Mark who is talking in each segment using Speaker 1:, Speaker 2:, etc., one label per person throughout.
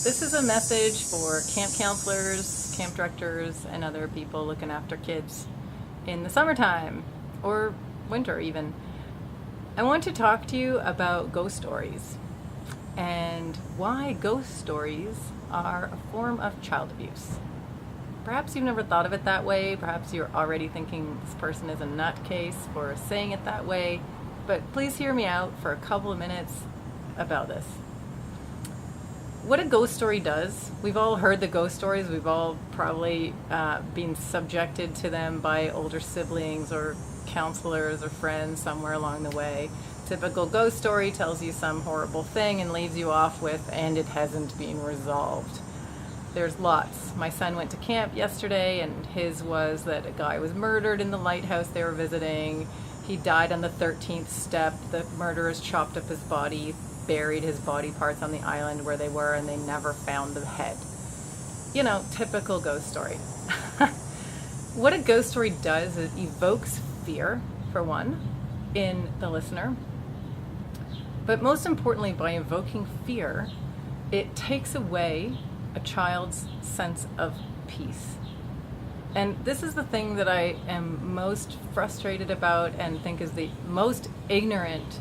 Speaker 1: This is a message for camp counselors, camp directors, and other people looking after kids in the summertime or winter even. I want to talk to you about ghost stories and why ghost stories are a form of child abuse. Perhaps you've never thought of it that way. Perhaps you're already thinking this person is a nutcase for saying it that way. But please hear me out for a couple of minutes about this. What a ghost story does, we've all heard the ghost stories, we've all probably been subjected to them by older siblings or counselors or friends somewhere along the way. Typical ghost story tells you some horrible thing and leaves you off with, and it hasn't been resolved. There's lots. My son went to camp yesterday, and his was that a guy was murdered in the lighthouse they were visiting. He died on the 13th step. The murderers chopped up his body, buried his body parts on the island where they were, and they never found the head. You know, typical ghost story. What a ghost story does is it evokes fear, for one, in the listener. But most importantly, by evoking fear, it takes away a child's sense of peace. And this is the thing that I am most frustrated about and think is the most ignorant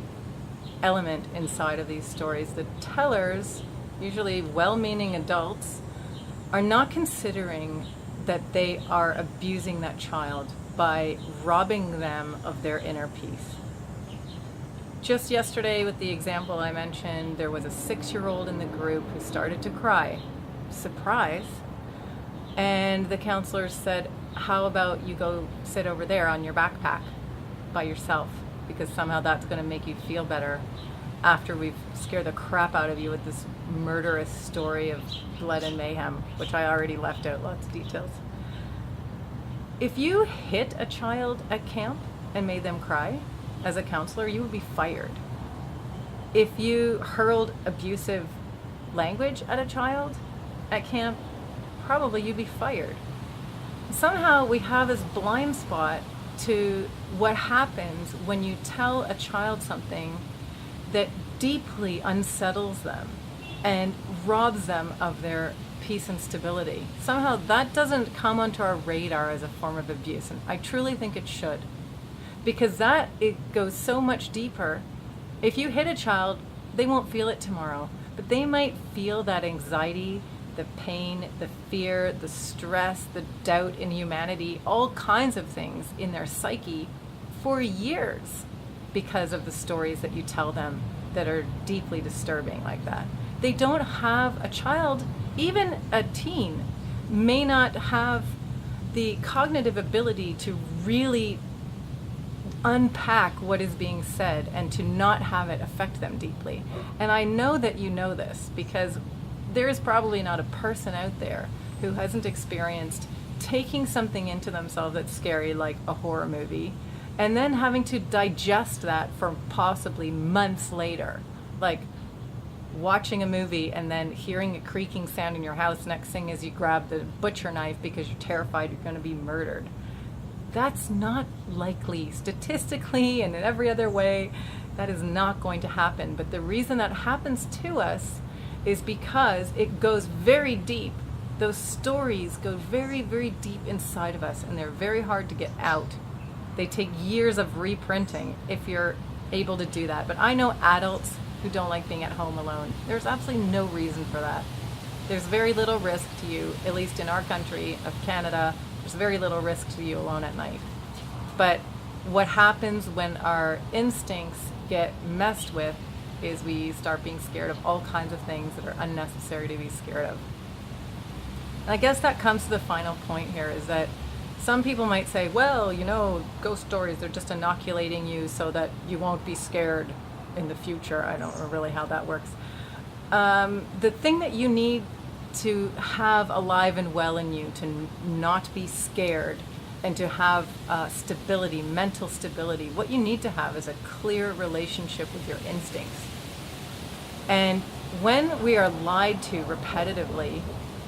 Speaker 1: element inside of these stories. The tellers, usually well-meaning adults, are not considering that they are abusing that child by robbing them of their inner peace. Just yesterday, with the example I mentioned, there was a 6-year-old in the group who started to cry. Surprise. And the counselors said, how about you go sit over there on your backpack by yourself, because somehow that's going to make you feel better after we've scared the crap out of you with this murderous story of blood and mayhem, which I already left out lots of details. If you hit a child at camp and made them cry, as a counselor, you would be fired. If you hurled abusive language at a child at camp, probably you'd be fired. Somehow we have this blind spot to what happens when you tell a child something that deeply unsettles them and robs them of their peace and stability. Somehow that doesn't come onto our radar as a form of abuse, and I truly think it should, because it goes so much deeper. If you hit a child, they won't feel it tomorrow, but they might feel that anxiety, the pain, the fear, the stress, the doubt in humanity, all kinds of things in their psyche for years because of the stories that you tell them that are deeply disturbing like that. They don't have a child, even a teen, may not have the cognitive ability to really unpack what is being said and to not have it affect them deeply. And I know that you know this because there is probably not a person out there who hasn't experienced taking something into themselves that's scary, like a horror movie, and then having to digest that for possibly months later. Like watching a movie and then hearing a creaking sound in your house next thing as you grab the butcher knife because you're terrified you're going to be murdered. That's not likely statistically and in every other way. That is not going to happen. But the reason that happens to us is because it goes very deep. Those stories go very, very deep inside of us, and they're very hard to get out. They take years of reprinting if you're able to do that. But I know adults who don't like being at home alone. There's absolutely no reason for that. There's very little risk to you, at least in our country of Canada, there's very little risk to you alone at night. But what happens when our instincts get messed with is we start being scared of all kinds of things that are unnecessary to be scared of. And I guess that comes to the final point here, is that some people might say, well, you know, ghost stories, they're just inoculating you so that you won't be scared in the future. I don't know really how that works. The thing that you need to have alive and well in you to not be scared and to have stability, mental stability, what you need to have is a clear relationship with your instincts. And when we are lied to repetitively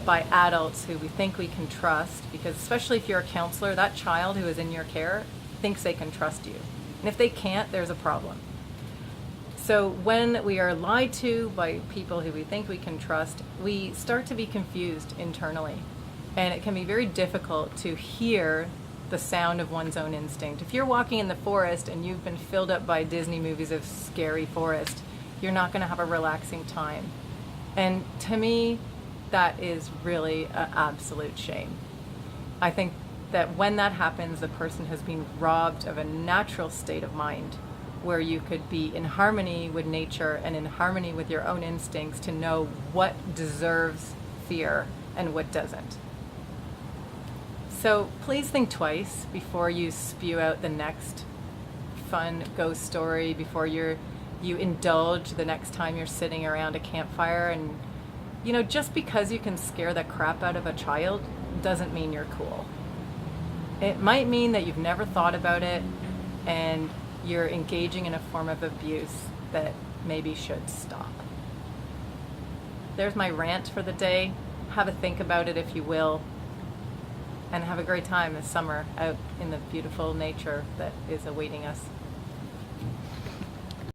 Speaker 1: by adults who we think we can trust, because especially if you're a counselor, that child who is in your care thinks they can trust you. And if they can't, there's a problem. So when we are lied to by people who we think we can trust, we start to be confused internally. And it can be very difficult to hear the sound of one's own instinct. If you're walking in the forest and you've been filled up by Disney movies of scary forest, you're not going to have a relaxing time. And to me, that is really an absolute shame. I think that when that happens, the person has been robbed of a natural state of mind where you could be in harmony with nature and in harmony with your own instincts to know what deserves fear and what doesn't. So please think twice before you spew out the next fun ghost story, before you indulge the next time you're sitting around a campfire. And, just because you can scare the crap out of a child doesn't mean you're cool. It might mean that you've never thought about it and you're engaging in a form of abuse that maybe should stop. There's my rant for the day. Have a think about it if you will. And have a great time this summer out in the beautiful nature that is awaiting us.